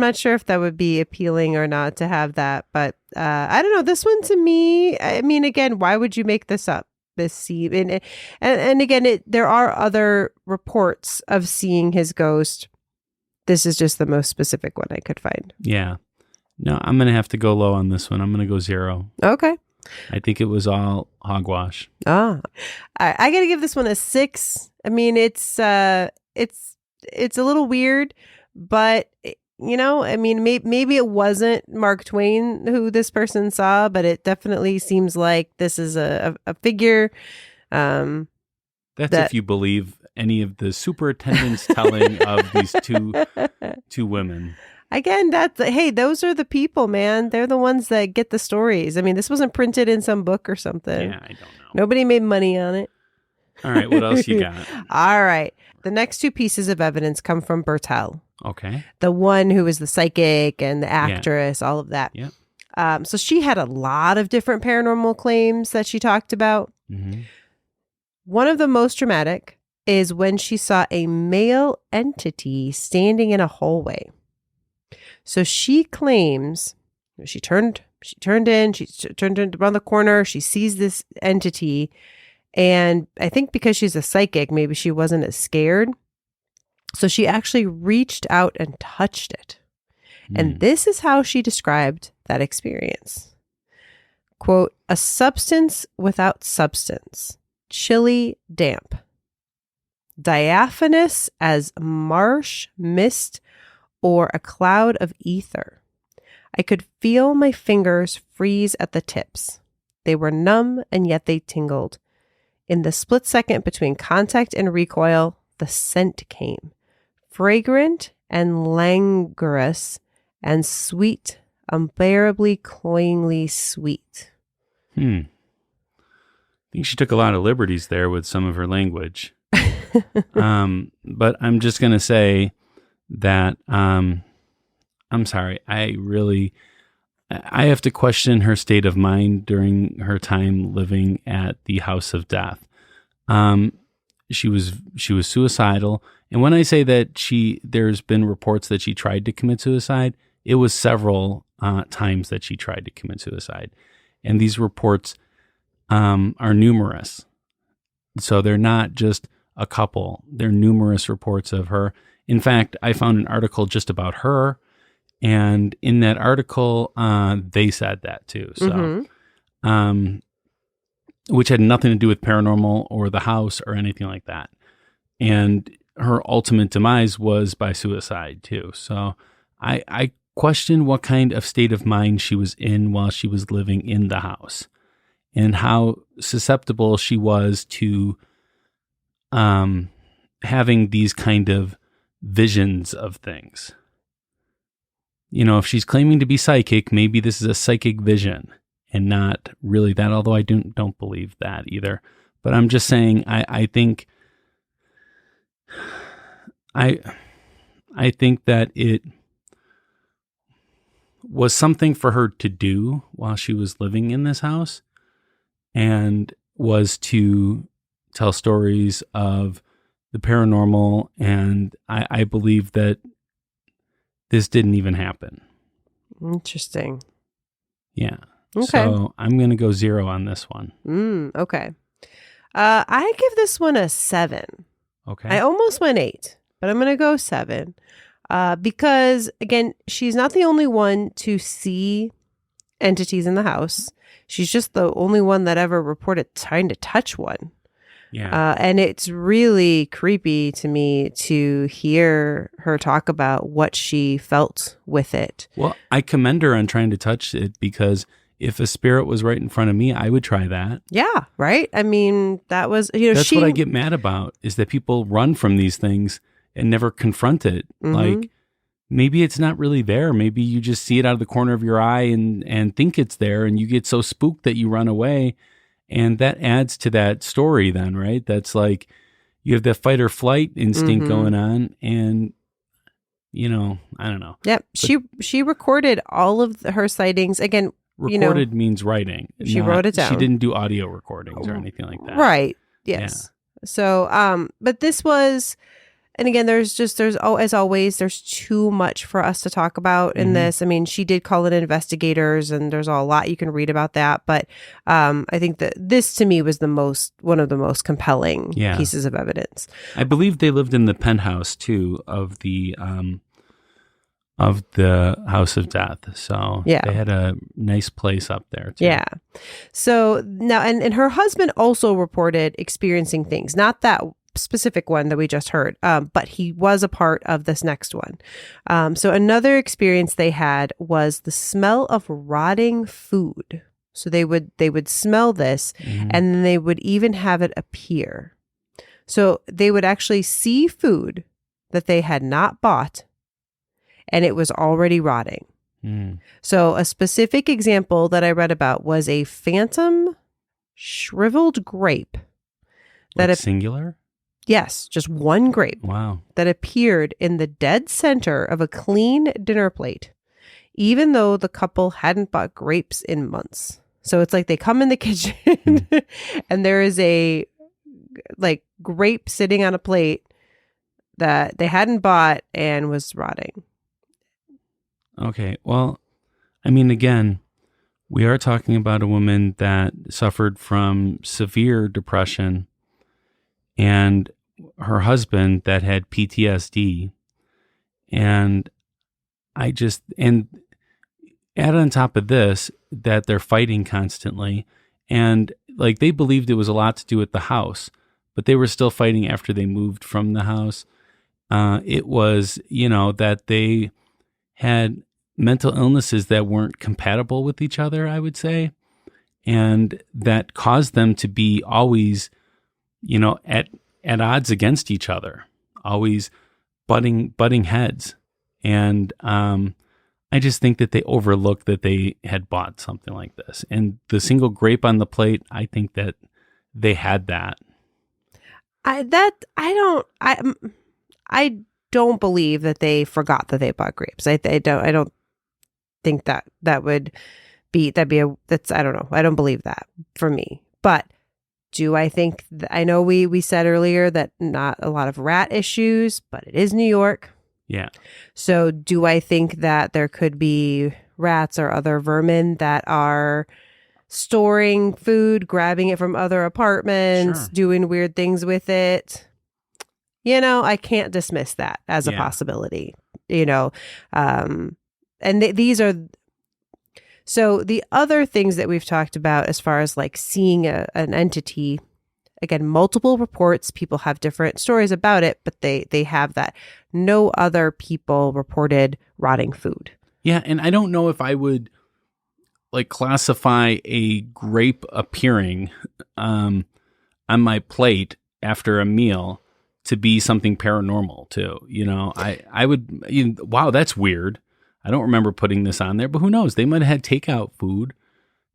not sure if that would be appealing or not to have that, but I don't know. This one to me, I mean, again, why would you make this up? This scene, and again, there are other reports of seeing his ghost. This is just the most specific one I could find. Yeah. No, I'm going to have to go low on this one. I'm going to go 0. Okay. I think it was all hogwash. I got to give this one a 6. I mean, it's a little weird, but I mean, maybe it wasn't Mark Twain who this person saw, but it definitely seems like this is a figure. That's if you believe any of the superintendent's telling of these two women. Again, hey, those are the people, man. They're the ones that get the stories. I mean, this wasn't printed in some book or something. Yeah, I don't know. Nobody made money on it. All right, what else you got? All right. The next 2 pieces of evidence come from Bertel, Okay. the one who was the psychic and the actress, all of that. Yeah. So she had a lot of different paranormal claims that she talked about. Mm-hmm. One of the most dramatic is when she saw a male entity standing in a hallway. So she claims She turned around the corner. She sees this entity. And I think because she's a psychic, maybe she wasn't as scared. So she actually reached out and touched it. And this is how she described that experience. Quote, a substance without substance, chilly, damp, diaphanous as marsh, mist, or a cloud of ether. I could feel my fingers freeze at the tips. They were numb and yet they tingled. In the split second between contact and recoil, the scent came. Fragrant and languorous and sweet, unbearably, cloyingly sweet. I think she took a lot of liberties there with some of her language. But I'm just going to say that I'm sorry. I have to question her state of mind during her time living at the House of Death. She was suicidal. And when I say that there's been reports that she tried to commit suicide, it was several times that she tried to commit suicide. And these reports are numerous. So they're not just a couple. They're numerous reports of her. In fact, I found an article just about her. And in that article, they said that too. So, which had nothing to do with paranormal or the house or anything like that. And her ultimate demise was by suicide too. So I question what kind of state of mind she was in while she was living in the house and how susceptible she was to having these kind of visions of things. You know, if she's claiming to be psychic, maybe this is a psychic vision and not really that, although I don't believe that either. But I'm just saying, I think that it was something for her to do while she was living in this house, and was to tell stories of the paranormal. And I believe that this didn't even happen. Interesting. Yeah. Okay. So I'm going to go 0 on this one. Okay. I give this one a 7. Okay. I almost went 8, but I'm going to go 7. Because again, she's not the only one to see entities in the house. She's just the only one that ever reported trying to touch one. Yeah. And it's really creepy to me to hear her talk about what she felt with it. Well, I commend her on trying to touch it, because if a spirit was right in front of me, I would try that. Yeah, right? I mean, that was, you know, that's what I get mad about, is that people run from these things and never confront it. Like, maybe it's not really there. Maybe you just see it out of the corner of your eye and think it's there, and you get so spooked that you run away. And that adds to that story then, right? That's like, you have that fight or flight instinct going on, and, you know, I don't know. Yep. But she recorded all of her sightings. Again, recorded means writing. She wrote it down. She didn't do audio recordings or anything like that. Right. Yes. Yeah. So, but this was, and again, as always, there's too much for us to talk about in this. I mean, she did call in investigators, and there's a lot you can read about that. But I think that this, to me, was one of the most compelling pieces of evidence. I believe they lived in the penthouse too of the House of Death. So they had a nice place up there too. Yeah. So now, and her husband also reported experiencing things, not that specific one that we just heard, but he was a part of this next one. So another experience they had was the smell of rotting food. So they would smell this, and then they would even have it appear. So they would actually see food that they had not bought, and it was already rotting. So a specific example that I read about was a phantom shriveled grape. Singular? Yes, just one grape. Wow. That appeared in the dead center of a clean dinner plate, even though the couple hadn't bought grapes in months. So it's like they come in the kitchen and there is a grape sitting on a plate that they hadn't bought and was rotting. Okay. Well, I mean, again, we are talking about a woman that suffered from severe depression and her husband that had PTSD. And and add on top of this that they're fighting constantly. And like they believed it was a lot to do with the house, but they were still fighting after they moved from the house. It was, that they had mental illnesses that weren't compatible with each other, I would say. And that caused them to be always, at odds against each other, always butting heads. And I just think that they overlooked that they had bought something like this. And the single grape on the plate, I think that they had that. I don't believe that they forgot that they bought grapes. I don't think that would be, I don't know. I don't believe that for me. But do I think, I know we said earlier that not a lot of rat issues, but it is New York. Yeah. So do I think that there could be rats or other vermin that are storing food, grabbing it from other apartments, Sure. doing weird things with it? I can't dismiss that as a possibility, and these are, so the other things that we've talked about as far as like seeing an entity, again, multiple reports, people have different stories about it, but they have that. No other people reported rotting food. Yeah. And I don't know if I would like classify a grape appearing on my plate after a meal to be something paranormal too. I would, wow, that's weird. I don't remember putting this on there, but who knows? They might have had takeout food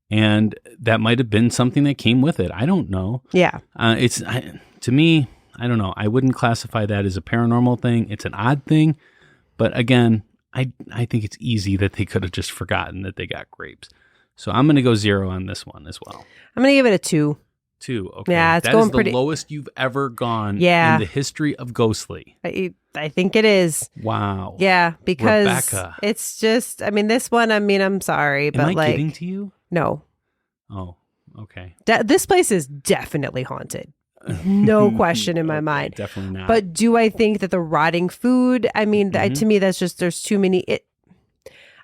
and that might have been something that came with it. I don't know. Yeah. To me, I don't know. I wouldn't classify that as a paranormal thing. It's an odd thing. But again, I think it's easy that they could have just forgotten that they got grapes. So I'm going to go 0 on this one as well. I'm going to give it a 2. 2. Okay. Yeah, it's that going is the pretty lowest you've ever gone Yeah. in the history of Ghostly. I think it is. Wow. Yeah, because Rebecca. it's just, this one, I'm sorry, but Am I kidding to you? No. Oh, okay. This place is definitely haunted. No question in my Okay, mind. Definitely not. But do I think that the rotting food, to me, that's just, there's too many,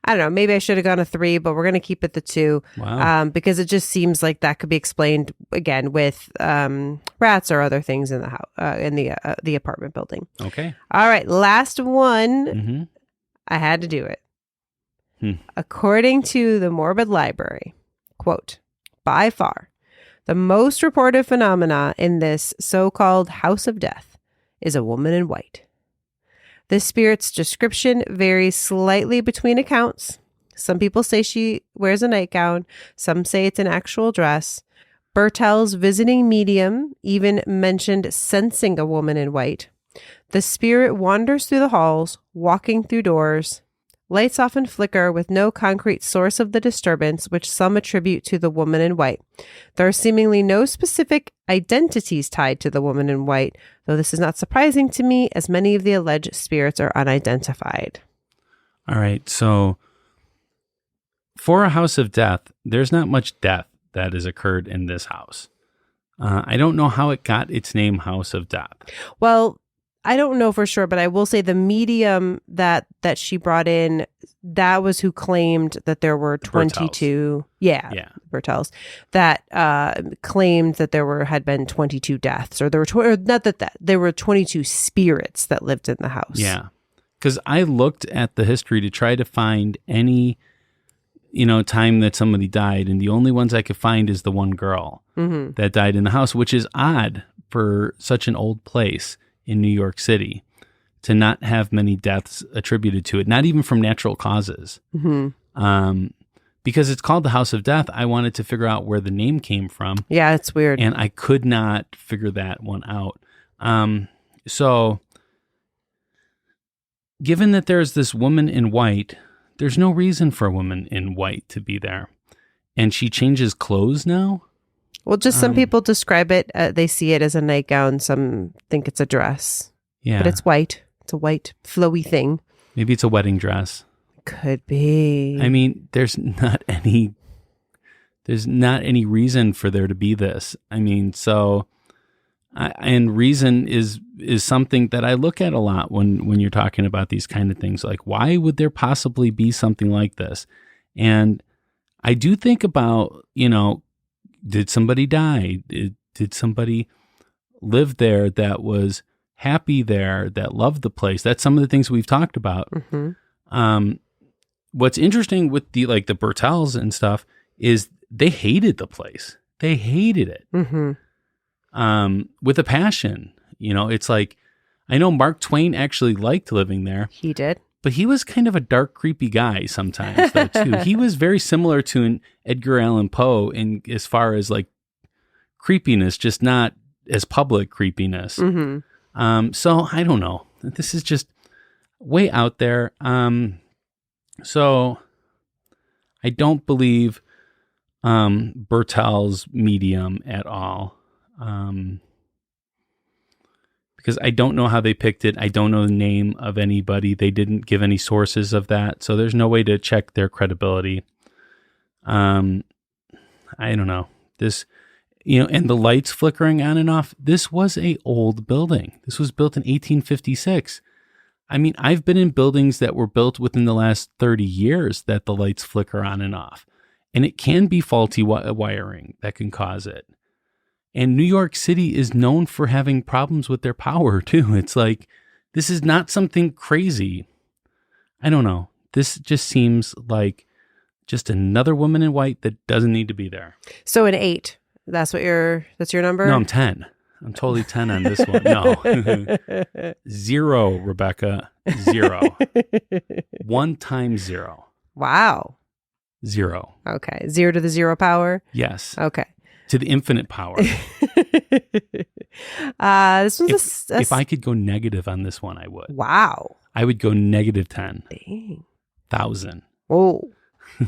I don't know, maybe I should have gone a 3, but we're going to keep it the 2. Wow. Because it just seems like that could be explained again with rats or other things in the house, in the apartment building. Okay. All right, last one. Mm-hmm. I had to do it. According to the Morbid Library, quote, by far, the most reported phenomena in this so-called House of Death is a woman in white. The spirit's description varies slightly between accounts. Some people say she wears a nightgown. Some say it's an actual dress. Bertel's visiting medium even mentioned sensing a woman in white. The spirit wanders through the halls, walking through doors. Lights often flicker with no concrete source of the disturbance, which some attribute to the woman in white. There are seemingly no specific identities tied to the woman in white, though this is not surprising to me, as many of the alleged spirits are unidentified. All right. So for a house of death, there's not much death that has occurred in this house. I don't know how it got its name House of Death. Well, I don't know for sure, but I will say the medium that she brought in, that was who claimed that there were 22. Yeah. Bertels that claimed that had been 22 deaths, or there were there were 22 spirits that lived in the house. Yeah. Because I looked at the history to try to find any, time that somebody died, and the only ones I could find is the one girl that died in the house, which is odd for such an old place in New York City to not have many deaths attributed to it, not even from natural causes. Because it's called the House of Death, I wanted to figure out where the name came from. Yeah, it's weird. And I could not figure that one out. So given that there's this woman in white, there's no reason for a woman in white to be there. And she changes clothes now? Well, just some people describe it, they see it as a nightgown. Some think it's a dress. Yeah. But it's white. It's a white, flowy thing. Maybe it's a wedding dress. Could be. I mean, there's not any reason for there to be this. I mean, and reason is something that I look at a lot when you're talking about these kind of things. Like, why would there possibly be something like this? And I do think about, did somebody die? Did somebody live there that was happy there, that loved the place? That's some of the things we've talked about. Mm-hmm. What's interesting with the Bertels and stuff is they hated the place. They hated it. Mm-hmm. With a passion. It's like, I know Mark Twain actually liked living there. He did. But he was kind of a dark, creepy guy sometimes, though, too. He was very similar to an Edgar Allan Poe in as far as like creepiness, just not as public creepiness. Mm-hmm. So I don't know. This is just way out there. So I don't believe Bertel's medium at all. Because I don't know how they picked it. I don't know the name of anybody. They didn't give any sources of that. So there's no way to check their credibility. I don't know. This, and the lights flickering on and off. This was a old building. This was built in 1856. I mean, I've been in buildings that were built within the last 30 years that the lights flicker on and off. And it can be faulty wiring that can cause it. And New York City is known for having problems with their power, too. It's like, this is not something crazy. I don't know. This just seems like just another woman in white that doesn't need to be there. So an 8. That's your number? No, I'm 10. I'm totally 10 on this one. No. 0, Rebecca. 0. 1 times 0. Wow. 0. Okay. 0 to the 0 power? Yes. Okay. To the infinite power. This one's if I could go negative on this one, I would. Wow. I would go negative 10. Dang. 1,000. Whoa.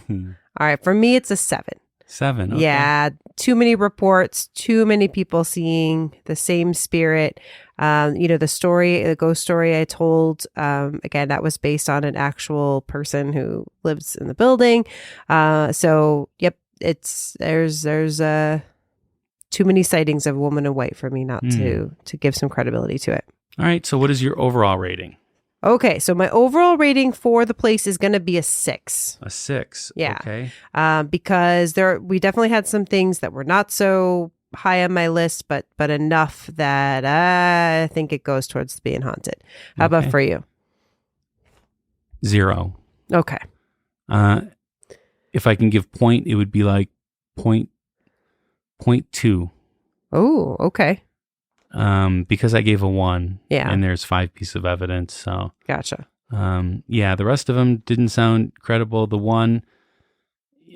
All right. For me, it's a 7. 7. Okay. Yeah. Too many reports, too many people seeing the same spirit. The ghost story I told, again, that was based on an actual person who lives in the building. Yep. There's too many sightings of a woman in white for me not to give some credibility to it. All right. So what is your overall rating? Okay. So my overall rating for the place is going to be a 6. A 6. Yeah. Okay. Because we definitely had some things that were not so high on my list, but enough that I think it goes towards being haunted. How about for you? 0. Okay. If I can give point, it would be like 0.2. Oh, okay. Because I gave a 1. Yeah. And there's 5 pieces of evidence. So Gotcha. The rest of them didn't sound credible. The 1,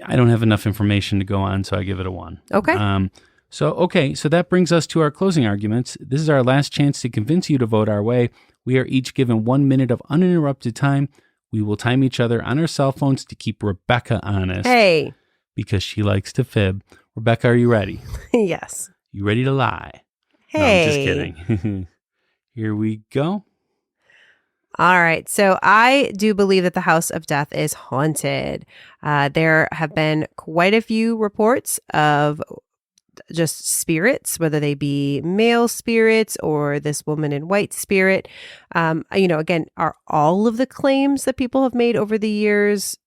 I don't have enough information to go on, so I give it a 1. Okay. So that brings us to our closing arguments. This is our last chance to convince you to vote our way. We are each given 1 minute of uninterrupted time. We will time each other on our cell phones to keep Rebecca honest. Hey. Because she likes to fib. Rebecca, are you ready? Yes. You ready to lie? Hey. No, I'm just kidding. Here we go. All right. So I do believe that the House of Death is haunted. There have been quite a few reports of just spirits, whether they be male spirits or this woman in white spirit. Again, are all of the claims that people have made over the years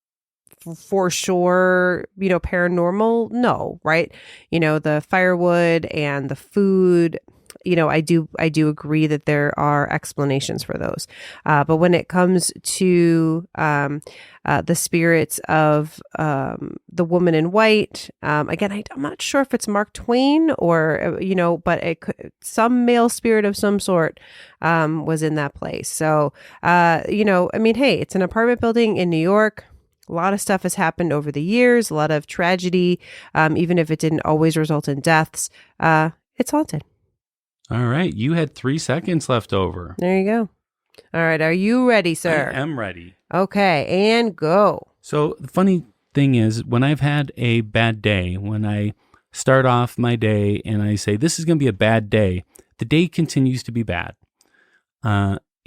for sure, paranormal? No, right? The firewood and the food, I do agree that there are explanations for those. But when it comes to the spirits of the woman in white, again, I'm not sure if it's Mark Twain or, but some male spirit of some sort was in that place. So, hey, it's an apartment building in New York. A lot of stuff has happened over the years, a lot of tragedy, even if it didn't always result in deaths. It's haunted. All right. You had 3 seconds left over. There you go. All right. Are you ready, sir? I am ready. Okay. And go. So the funny thing is, when I've had a bad day, when I start off my day and I say, this is going to be a bad day, the day continues to be bad.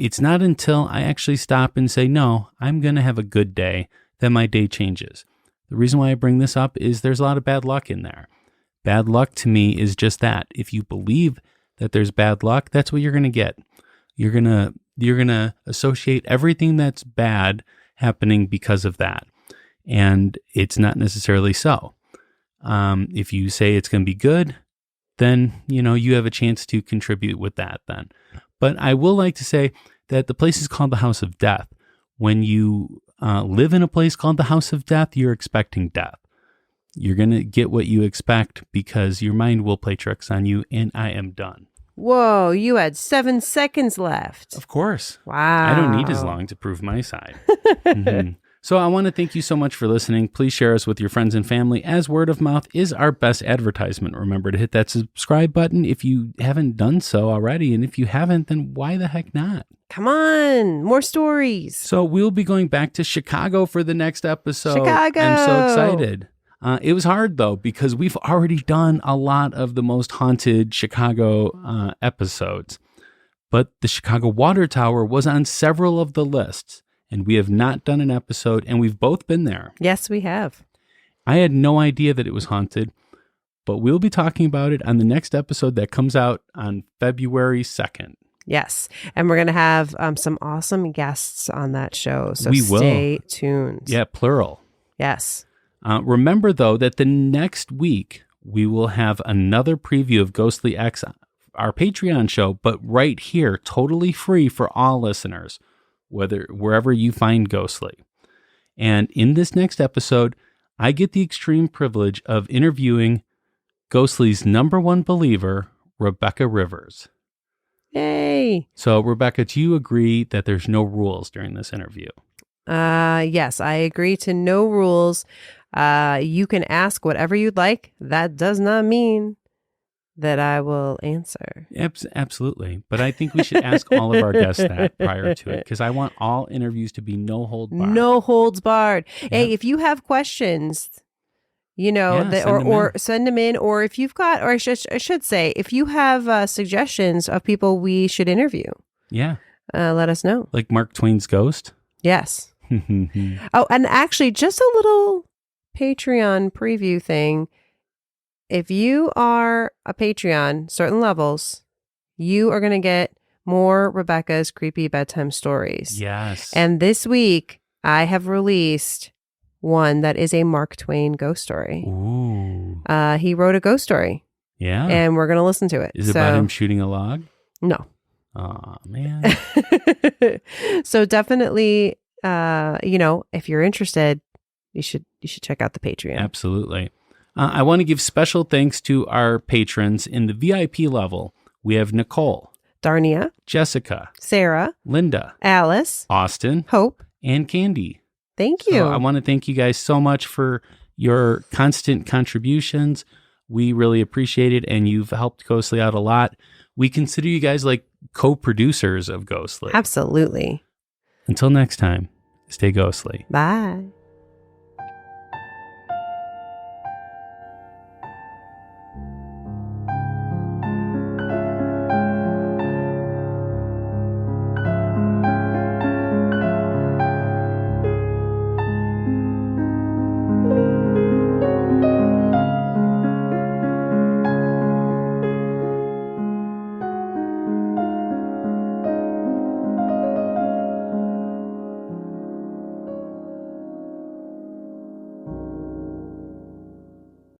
it's not until I actually stop and say, no, I'm going to have a good day, that my day changes. The reason why I bring this up is there's a lot of bad luck in there. Bad luck to me is just that. If you believe that there's bad luck, that's what you're going to get. You're going to associate everything that's bad happening because of that. And it's not necessarily so. If you say it's going to be good, then, you have a chance to contribute with that then. But I will like to say that the place is called the House of Death. When you live in a place called the House of Death, you're expecting death. You're going to get what you expect because your mind will play tricks on you, and I am done. Whoa, you had 7 seconds left. Of course. Wow. I don't need as long to prove my side. Mhm. So I want to thank you so much for listening. Please share us with your friends and family, as word of mouth is our best advertisement. Remember to hit that subscribe button if you haven't done so already. And if you haven't, then why the heck not? Come on, more stories. So we'll be going back to Chicago for the next episode. Chicago. I'm so excited. It was hard, though, because we've already done a lot of the most haunted Chicago episodes. But the Chicago Water Tower was on several of the lists. And we have not done an episode, and we've both been there. Yes, we have. I had no idea that it was haunted, but we'll be talking about it on the next episode that comes out on February 2nd. Yes. And we're going to have some awesome guests on that show. So We will. Stay tuned. Yeah, plural. Yes. Remember, though, that the next week we will have another preview of Ghostly X, our Patreon show, but right here, totally free for all listeners, wherever you find Ghostly. And in this next episode, I get the extreme privilege of interviewing Ghostly's #1 believer, Rebecca Rivers. Yay. So, Rebecca, do you agree that there's no rules during this interview? Yes, I agree to no rules. You can ask whatever you'd like. That does not mean that I will answer. Absolutely. But I think we should ask all of our guests that prior to it, because I want all interviews to be no hold barred. No holds barred. Yeah. Hey, if you have questions, send them in, or if you've got, or I should say, if you have suggestions of people we should interview, let us know. Like Mark Twain's ghost? Yes. Oh, and actually, just a little Patreon preview thing. If you are a Patreon, certain levels, you are going to get more Rebecca's creepy bedtime stories. Yes. And this week, I have released one that is a Mark Twain ghost story. Ooh. He wrote a ghost story. Yeah. And we're going to listen to it. Is it about him shooting a log? No. Oh, man. So definitely, if you're interested, you should check out the Patreon. Absolutely. I want to give special thanks to our patrons in the VIP level. We have Nicole, Darnia, Jessica, Sarah, Linda, Alice, Austin, Hope, and Candy. Thank you. So I want to thank you guys so much for your constant contributions. We really appreciate it, and you've helped Ghostly out a lot. We consider you guys like co-producers of Ghostly. Absolutely. Until next time, stay ghostly. Bye.